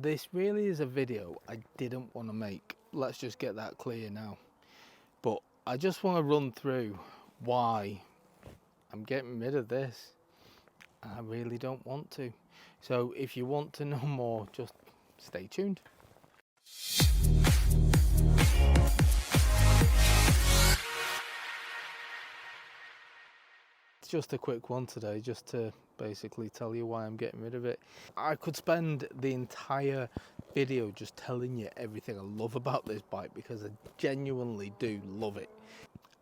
this really is a video I didn't want to make. Let's just get that clear now. But I just want to run through why I'm getting rid of this. I really don't want to. So if you want to know more, just stay tuned. It's just a quick one today, just to basically tell you why I'm getting rid of it. I could spend the entire video just telling you everything I love about this bike, because I genuinely do love it.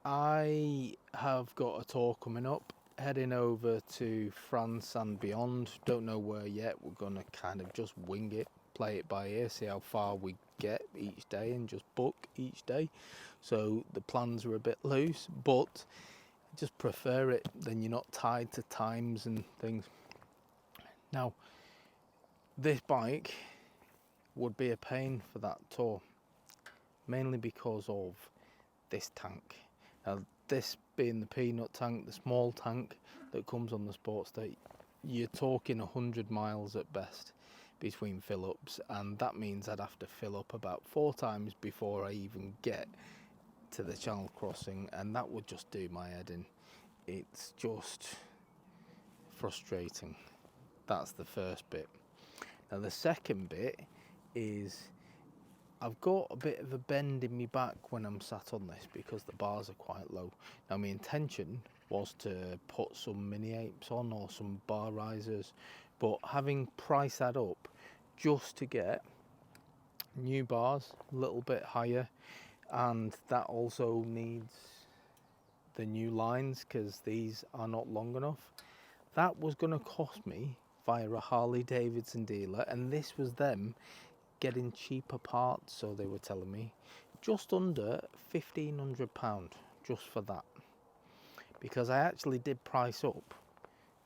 I have got a tour coming up, heading over to France and beyond. Don't know where yet. We're gonna kind of just wing it, play it by ear, see how far we get each day and just book each day. So the plans are a bit loose, but I just prefer it. Then you're not tied to times and things. Now, this bike would be a pain for that tour, mainly because of this tank. Now, this being the peanut tank, the small tank that comes on the Sportster, you're talking 100 miles at best between fill-ups, and that means I'd have to fill up about 4 times before I even get to the channel crossing, and that would just do my head in. It's just frustrating. That's the first bit. Now the second bit is I've got a bit of a bend in my back when I'm sat on this because the bars are quite low. Now my intention was to put some mini apes on or some bar risers, but having priced that up just to get new bars a little bit higher, and that also needs the new lines because these are not long enough. That was going to cost me via a Harley Davidson dealer, and this was them getting cheaper parts, so they were telling me just under £1,500 just for that, because I actually did price up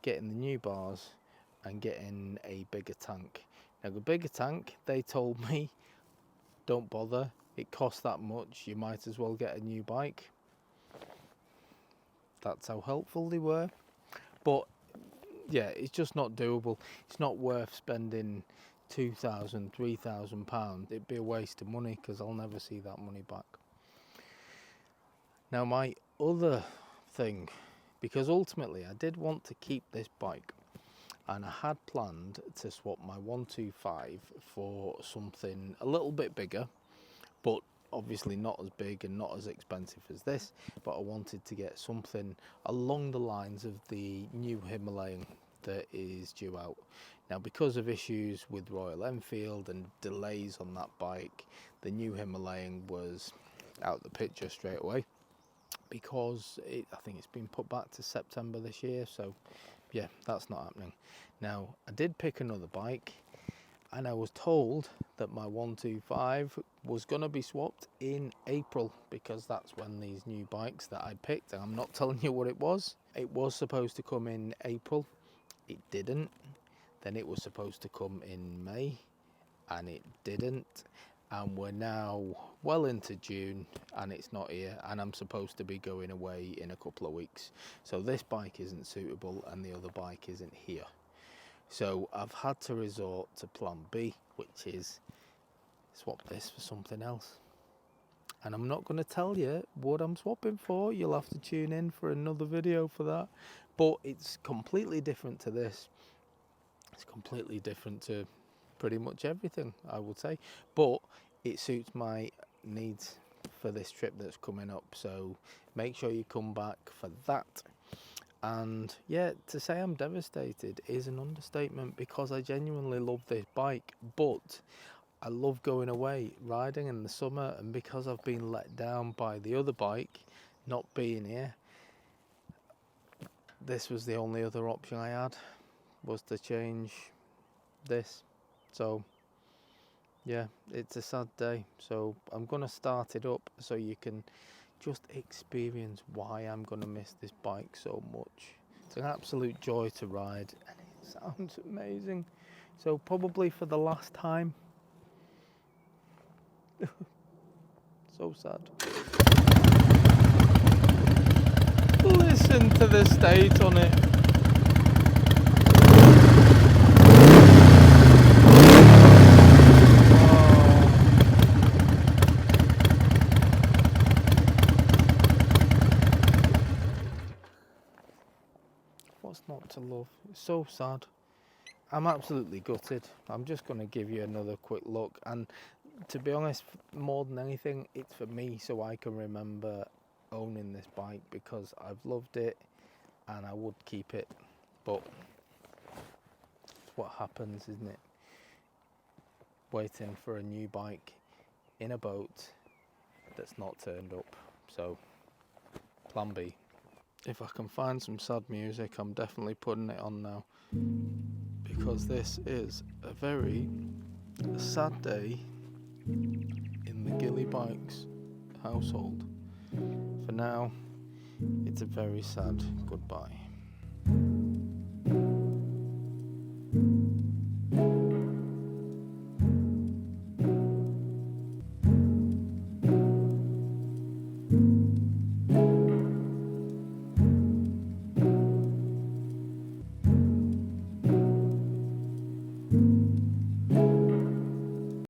getting the new bars and getting a bigger tank. Now the bigger tank, they told me don't bother, it costs that much, you might as well get a new bike. That's how helpful they were. But yeah, it's just not doable. It's not worth spending £2,000, £3,000. It'd be a waste of money because I'll never see that money back. Now my other thing, because ultimately I did want to keep this bike, and I had planned to swap my 125 for something a little bit bigger, but obviously not as big and not as expensive as this. But I wanted to get something along the lines of the new Himalayan that is due out. Now because of issues with Royal Enfield and delays on that bike, the new Himalayan was out the picture straight away, because I think it's been put back to September this year, so yeah, that's not happening. Now I did pick another bike, and I was told that my 125 was going to be swapped in April, because that's when these new bikes that I picked, and I'm not telling you what it was supposed to come in April. It didn't. Then it was supposed to come in May, and it didn't. And we're now well into June and it's not here, and I'm supposed to be going away in a couple of weeks. So this bike isn't suitable and the other bike isn't here. So I've had to resort to plan B, which is swap this for something else. And I'm not going to tell you what I'm swapping for. You'll have to tune in for another video for that. But it's completely different to this. It's completely different to pretty much everything, I would say. But it suits my needs for this trip that's coming up. So make sure you come back for that. And yeah, to say I'm devastated is an understatement, because I genuinely love this bike. But I love going away riding in the summer, and because I've been let down by the other bike not being here, this was the only other option I had, was to change this. So yeah, it's a sad day. So I'm gonna start it up so you can just experience why I'm gonna miss this bike so much. It's an absolute joy to ride and it sounds amazing. So probably for the last time. So sad. Listen to the state on it. So sad. I'm absolutely gutted. I'm just going to give you another quick look, and to be honest, more than anything, it's for me so I can remember owning this bike, because I've loved it and I would keep it, but it's what happens, isn't it? Waiting for a new bike in a boat that's not turned up. So plan B. If I can find some sad music, I'm definitely putting it on now, because this is a very sad day in the Gilly Bikes household. For now, it's a very sad goodbye.